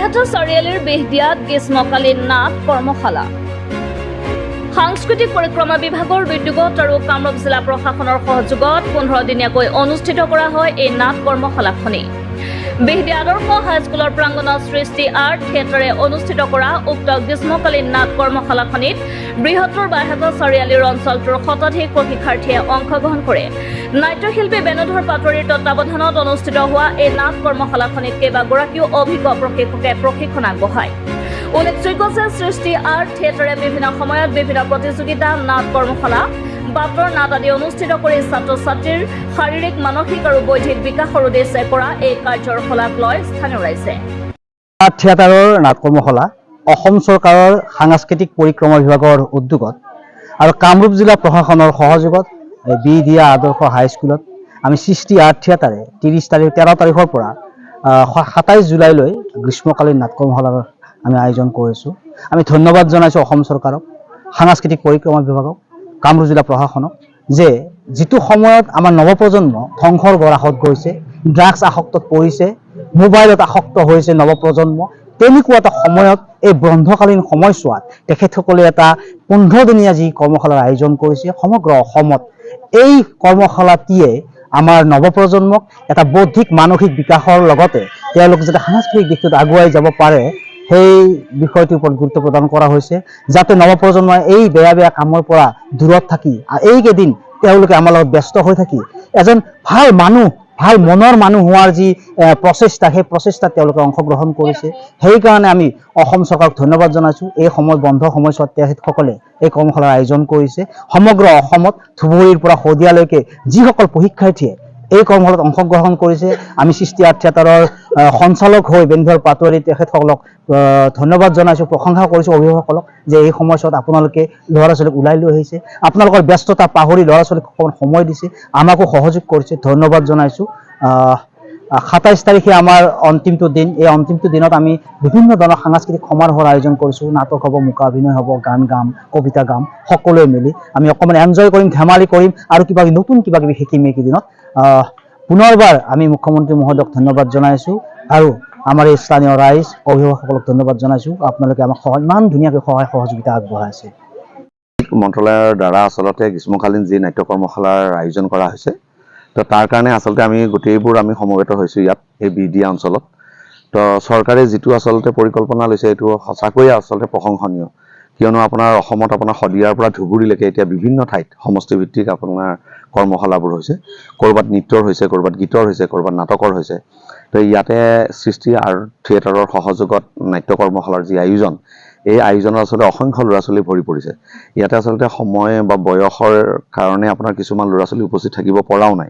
বাইহাটা চাৰিআলিৰ বেহদিয়াত গ্ৰীষ্মকালীন নাট কৰ্মশালা। সাংস্কৃতিক পৰিক্ৰমা বিভাগৰ উদ্যোগত আৰু কামৰূপ জিলা প্ৰশাসনৰ সহযোগত 15 দিনীয়াকৈ অনুষ্ঠিত কৰা হয় এই নাট কৰ্মশালাখনি। বেহদিয়া আদৰ্শ হাইস্কুলৰ প্ৰাংগণত সৃষ্টি আৰ্ট থিয়েটাৰে অনুষ্ঠিত কৰা উক্ত গ্ৰীষ্মকালীন নাট কৰ্মশালাখনিত বৃহত্তৰ বাইহাটা চাৰিআলিৰ অঞ্চলটোৰ শতাধিক প্ৰশিক্ষাৰ্থীয়ে অংশগ্ৰহণ কৰে। নাট্যশিল্পী বেণুধৰ পাটোৱাৰীৰ তত্বাৱধানত অনুষ্ঠিত হোৱা এই নাট কৰ্মশালাখনিত কেইবাগৰাকীও অভিজ্ঞ প্ৰশিক্ষকে প্ৰশিক্ষণ আগবঢ়ায়। উল্লেখযোগ্য যে সৃষ্টি আৰ্ট থিয়েটাৰে বিভিন্ন সময়ত বিভিন্ন প্ৰতিযোগিতা, নাট কৰ্মশালা, বাটৰ নাট আদি অনুষ্ঠিত কৰি ছাত্ৰ ছাত্ৰীৰ শাৰীৰিক, মানসিক আৰু বৌদ্ধিক বিকাশৰ উদ্দেশ্যে কৰা এই কাৰ্যৰ শলাগ লয় স্থানীয় ৰাইজে। আৰ্ট থিয়েটাৰৰ নাট কৰ্মশালা অসম চৰকাৰৰ সাংস্কৃতিক পৰিক্ৰমা বিভাগৰ উদ্যোগত আৰু কামৰূপ জিলা প্ৰশাসনৰ সহযোগত বেহদিয়া আদৰ্শ হাইস্কুলত আমি সৃষ্টি আৰ্ট থিয়েটাৰে 13 তাৰিখৰ পৰা 27 জুলাইলৈ গ্ৰীষ্মকালীন নাট কৰ্মশালাৰ আমি আয়োজন কৰিছোঁ। আমি ধন্যবাদ জনাইছোঁ অসম চৰকাৰক, সাংস্কৃতিক পৰিক্ৰমা বিভাগক, কামৰূপ জিলা প্ৰশাসনক, যে যিটো সময়ত আমাৰ নৱপ্ৰজন্ম ধ্বংসৰ গৰাহত গৈছে, ড্ৰাগছ আসক্তত পৰিছে, মোবাইলত আসক্ত হৈছে নৱপ্ৰজন্ম, তেনেকুৱা এটা সময়ত এই বন্ধকালীন সময়ছোৱাত তেখেতসকলে এটা 15 দিনীয়া যি কৰ্মশালাৰ আয়োজন কৰিছে সমগ্ৰ অসমত। এই কৰ্মশালাটিয়ে আমাৰ নৱপ্ৰজন্মক এটা বৌদ্ধিক মানসিক বিকাশৰ লগতে তেওঁলোক যাতে সাংস্কৃতিক দিশটোত আগুৱাই যাব পাৰে সেই বিষয়টোৰ ওপৰত গুৰুত্ব প্ৰদান কৰা হৈছে, যাতে নৱপ্ৰজন্মই এই বেয়া বেয়া কামৰ পৰা দূৰত থাকি এইকেইদিন তেওঁলোকে আমাৰ লগত ব্যস্ত হৈ থাকি এজন ভাল মানুহ, ভাল মনৰ মানুহ হোৱাৰ যি প্ৰচেষ্টা, সেই প্ৰচেষ্টাত তেওঁলোকে অংশগ্ৰহণ কৰিছে। সেইকাৰণে আমি অসম চৰকাৰক ধন্যবাদ জনাইছোঁ। এই সময় বন্ধ সময়ছোৱাত তেখেতসকলে এই কৰ্মশালাৰ আয়োজন কৰিছে। সমগ্ৰ অসমত ধুবুৰীৰ পৰা শদিয়ালৈকে যিসকল প্ৰশিক্ষাৰ্থীয়ে এই কৰ্মশালাত অংশগ্ৰহণ কৰিছে, আমি সৃষ্টি আৰ্ট থিয়েটাৰৰ সঞ্চালক হৈ বেণুধৰ পাটোৱাৰী তেখেতসকলক ধন্যবাদ জনাইছোঁ, প্ৰশংসা কৰিছোঁ অভিভাৱকসকলক যে এই সময়ছোৱাত আপোনালোকে ল'ৰা ছোৱালীক ওলাই লৈ আহিছে, আপোনালোকৰ ব্যস্ততা পাহৰি ল'ৰা ছোৱালীক সময় দিছে, আমাকো সহযোগ কৰিছে, ধন্যবাদ জনাইছোঁ। 27 তাৰিখে আমাৰ অন্তিমটো দিন। এই অন্তিমটো দিনত আমি বিভিন্ন ধৰণৰ সাংস্কৃতিক সমাৰোহৰ আয়োজন কৰিছোঁ। নাটক হ'ব, মুকা অভিনয় হ'ব, গান গাম, কবিতা গাম, সকলোৱে মিলি আমি অকণমান এনজয় কৰিম, ধেমালি কৰিম আৰু নতুন কিবা কিবি শিকিম এইকেইদিনত। পুনৰবাৰ আমি মুখ্যমন্ত্ৰী মহোদয়ক ধন্যবাদ জনাইছোঁ আৰু আমাৰ এই স্থানীয় ৰাইজ, অভিভাৱকসকলক ধন্যবাদ জনাইছোঁ। আপোনালোকে আমাক ইমান ধুনীয়াকৈ সহায় সহযোগিতা আগবঢ়াইছে। মন্ত্ৰালয়ৰ দ্বাৰা আচলতে গ্ৰীষ্মকালীন যি নাট্য কৰ্মশালাৰ আয়োজন কৰা হৈছে, তো তাৰ কাৰণে আচলতে আমি গোটেইবোৰ আমি সমবেত হৈছোঁ ইয়াত এই বেহদিয়া অঞ্চলত। তো চৰকাৰে যিটো আচলতে পৰিকল্পনা লৈছে এইটো সঁচাকৈয়ে আচলতে প্ৰশংসনীয়, কিয়নো আপোনাৰ অসমত আপোনাৰ শদিয়াৰ পৰা ধুবুৰীলৈকে এতিয়া বিভিন্ন ঠাইত সমষ্টিভিত্তিক আপোনাৰ কৰ্মশালাবোৰ হৈছে। ক'ৰবাত নৃত্যৰ হৈছে, ক'ৰবাত গীতৰ হৈছে, ক'ৰবাত নাটকৰ হৈছে। তো ইয়াতে সৃষ্টি আৰ্ট থিয়েটাৰৰ সহযোগত নাট্য কৰ্মশালাৰ যি আয়োজন, এই আয়োজনত আচলতে অসংখ্য ল'ৰা ছোৱালী ভৰি পৰিছে। ইয়াতে আচলতে সময় বা বয়সৰ কাৰণে আপোনাৰ কিছুমান ল'ৰা ছোৱালী উপস্থিত থাকিব পৰাও নাই,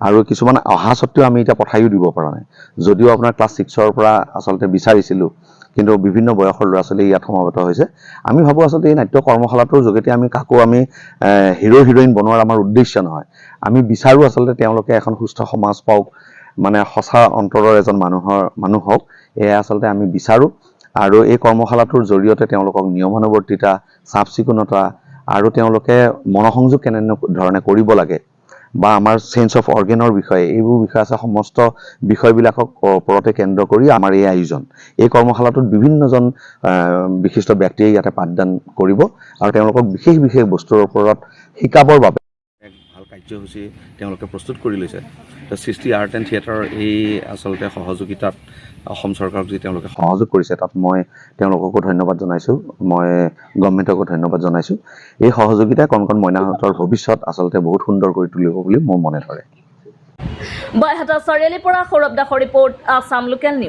আৰু কিছুমান অহা স্বত্বেও আমি এতিয়া পঠাইও দিব পৰা নাই। যদিও আপোনাৰ ক্লাছ 6ৰ পৰা আচলতে বিচাৰিছিলোঁ, কিন্তু বিভিন্ন বয়সৰ ল'ৰা ছোৱালী ইয়াত সমাবেত হৈছে। আমি ভাবোঁ আচলতে এই নাট্য কৰ্মশালাটোৰ যোগেদি আমি কাকো আমি হিৰো হিৰইন বনোৱাৰ আমাৰ উদ্দেশ্য নহয়। আমি বিচাৰোঁ আচলতে তেওঁলোকে এখন সুস্থ সমাজ পাওক, মানে সঁচা অন্তৰৰ এজন মানুহ হওক, এয়া আচলতে আমি বিচাৰোঁ। আৰু এই কৰ্মশালাটোৰ জৰিয়তে তেওঁলোকক নিয়মানুৱৰ্তিতা, চাফ চিকুণতা আৰু তেওঁলোকে মনোসংযোগ কেনেধৰণে কৰিব লাগে বা আমাৰ চেঞ্জ অফ অৰ্গেনৰ বিষয়ে, এইবোৰ বিষয় আছে, সমস্ত বিষয়বিলাকক ওপৰতে কেন্দ্ৰ কৰি আমাৰ এই আয়োজন। এই কৰ্মশালাটোত বিভিন্নজন বিশিষ্ট ব্যক্তিয়ে ইয়াতে পাঠদান কৰিব আৰু তেওঁলোকক বিশেষ বিশেষ বস্তুৰ ওপৰত শিকাবৰ বাবে এক ভাল কাৰ্যসূচী তেওঁলোকে প্ৰস্তুত কৰি লৈছে। তো সৃষ্টি আৰ্ট এণ্ড থিয়েটাৰৰ এই আচলতে সহযোগিতাত অসম চৰকাৰক যি তেওঁলোকে সহযোগ কৰিছে, তাত মই তেওঁলোককো ধন্যবাদ জনাইছোঁ, মই গভৰ্ণমেণ্টকো ধন্যবাদ জনাইছোঁ। এই সহযোগিতাই কণ মইনাহঁতৰ ভৱিষ্যত আচলতে বহুত সুন্দৰ কৰি তুলিব বুলি মোৰ মনে ধৰে। বাইহাটা চাৰিআলিৰ পৰা সৌৰভ দাসৰ ৰিপৰ্ট, আছাম লোকেল নিউজ।